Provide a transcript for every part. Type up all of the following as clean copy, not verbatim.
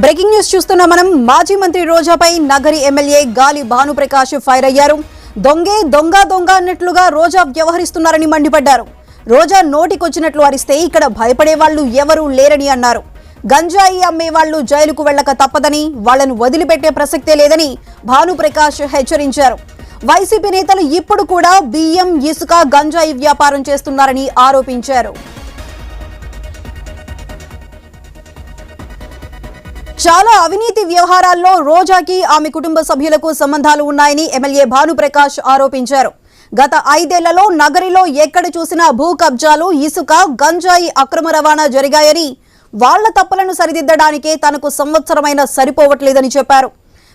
Breaking news చూస్తున్నా మనం. మాజీ మంత్రి రోజాపై నగరి ఎమ్మెల్యే గాలి భానుప్రకాష్ ఫైర్ అయ్యారు. దొంగ దొంగ అన్నట్లుగా రోజా వ్యవహరిస్తున్నారని మండిపడ్డారు. రోజా నోటికొచ్చినట్లు అరిస్తే ఇక్కడ భయపడే వాళ్ళు ఎవరూ లేరని అన్నారు. గంజాయి అమ్మే వాళ్ళు జైలుకు వెళ్లక తప్పదని, వాళ్లను వదిలిపెట్టే ప్రసక్తే లేదని భానుప్రకాష్ హెచ్చరించారు. వైసీపీ నేతలు ఇప్పుడు కూడా బియ్యం, ఇసుక, గంజాయి వ్యాపారం చేస్తున్నారని ఆరోపించారు. చాలా అవినీతి వ్యవహారాల్లో రోజాకి, ఆమె కుటుంబ సభ్యులకు సంబంధాలు ఉన్నాయని ఎమ్మెల్యే భానుప్రకాష్ ఆరోపించారు. గత 5 ఏళ్లలో నగరిలో ఎక్కడ చూసినా భూ కబ్జాలు, ఇసుక, గంజాయి అక్రమ రవాణా జరిగాయని, వాళ్ల తప్పులను సరిదిద్దడానికే తనకు సంవత్సరమైన సరిపోవట్లేదని చెప్పారు.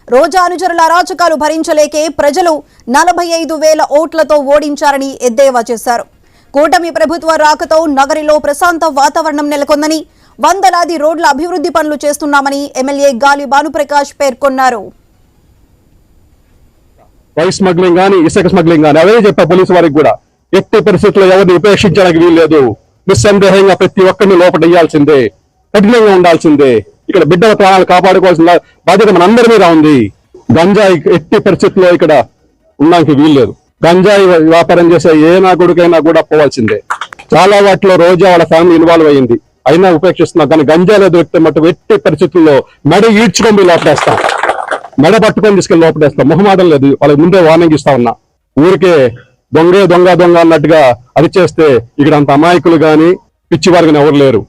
రోజా అనుచరుల అరాచకాలు భరించలేకే ప్రజలు 45,000 ఓట్లతో ఓడించారని ఎద్దేవా చేశారు. కూటమి ప్రభుత్వ రాకతో నగరిలో ప్రశాంత వాతావరణం నెలకొందని, వందలాది రోడ్ల అభివృద్ధి పనులు చేస్తున్నామని ఎమ్మెల్యే గాలి భానుప్రకాష్ పేర్కొన్నారు. రైస్ స్మగ్లింగ్ గానీ, ఇసుక స్మగ్లింగ్ గానీ అవే చెప్పా పోలీసు వారికి కూడా. ఎట్టి పరిస్థితుల్లో ఎవరిని ఉపేక్షించడానికి వీల్లేదు. నిస్సందేహంగా ప్రతి ఒక్కరిని లోపడేయాల్సిందే, కఠినంగా ఉండాల్సిందే. ఇక్కడ బిడ్డల ప్రాణాలు కాపాడుకోవాల్సిన బాధ్యత మన అందరి మీద ఉంది. గంజాయి ఎట్టి పరిస్థితుల్లో ఇక్కడ ఉండడానికి వీల్లేదు. గంజాయి వ్యాపారం చేసే ఏ నా కొడుకైనా కూడా పోవాల్సిందే. చాలా వాటిలో రోజా వాళ్ళ ఫ్యామిలీ ఇన్వాల్వ్ అయ్యింది, అయినా ఉపేక్షిస్తున్నా. కానీ గంజాయిలో దొరికితే మటు ఎట్టి పరిస్థితుల్లో మెడ ఈడ్చుకొని లోపడేస్తాం, మెడ పట్టుకొని తీసుకెళ్ళి లోపడేస్తాం. మొహమాటం లేదు, వాళ్ళకి ముందే వార్నింగ్ ఇస్తా ఉన్నా. ఊరికే దొంగ అన్నట్టుగా అది చేస్తే ఇక్కడ అంత అమాయకులు గాని, పిచ్చివారు గాని ఎవరు లేరు.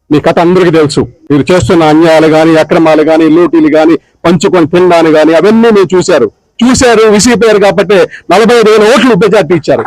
మీ కథ అందరికీ తెలుసు. మీరు చేస్తున్న అన్యాయాలు గాని, అక్రమాలు గాని, లూటీలు గాని, పంచుకొని తినడాన్ని గాని అవన్నీ మీరు చూశారు. విసిగిపోయారు కాబట్టి 45,000 ఓట్లు మెజార్టీ ఇచ్చారు.